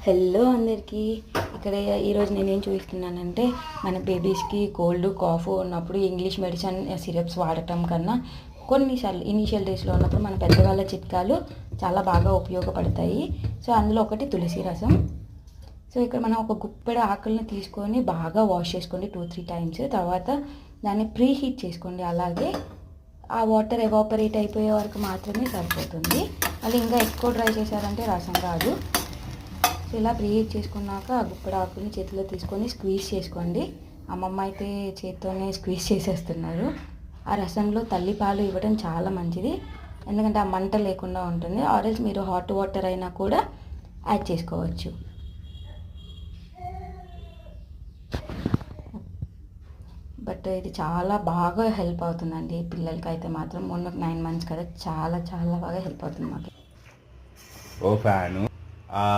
Hello అందరికీ. ఇక్కడ ఈరోజు నేనేం చూపిస్తున్నానంటే మన బేబీస్కి కోల్డ్ కాఫ్ ఉన్నప్పుడు ఇంగ్లీష్ మెడిసిన్ సిరప్స్ వాడటం కన్నా కొన్నిసార్లు ఇనీషియల్ డేస్లో ఉన్నప్పుడు మన పెద్దవాళ్ళ చిట్కాలు చాలా బాగా ఉపయోగపడతాయి. సో అందులో ఒకటి తులసి రసం. సో ఇక్కడ మనం ఒక గుప్పెడు ఆకుల్ని తీసుకొని బాగా వాష్ చేసుకోండి 2-3 టైమ్స్. తర్వాత దాన్ని ప్రీ హీట్ చేసుకోండి. అలాగే ఆ వాటర్ ఎవాపరేట్ అయిపోయే వరకు మాత్రమే సరిపోతుంది. మళ్ళీ ఇంకా ఎక్కువ డ్రై చేశారంటే రసం రాదు. సో ఇలా ప్రీ హీట్ చేసుకున్నాక ఆ గుప్పెడు ఆకుల్ని చేతిలో తీసుకొని స్క్వీజ్ చేసుకోండి. అమ్మమ్మ అయితే చేతితోనే స్క్వీజ్ చేసేస్తున్నారు. ఆ రసంలో తల్లిపాలు ఇవ్వడం చాలా మంచిది, ఎందుకంటే ఆ మంట లేకుండా ఉంటుంది. ఆరెల్స్ మీరు హాట్ వాటర్ అయినా కూడా యాడ్ చేసుకోవచ్చు. బట్ ఇది చాలా బాగా హెల్ప్ అవుతుందండి పిల్లలకి అయితే మాత్రం. 9 months కదా, చాలా చాలా బాగా హెల్ప్ అవుతుంది మాకు. ఓ ఫ్యాను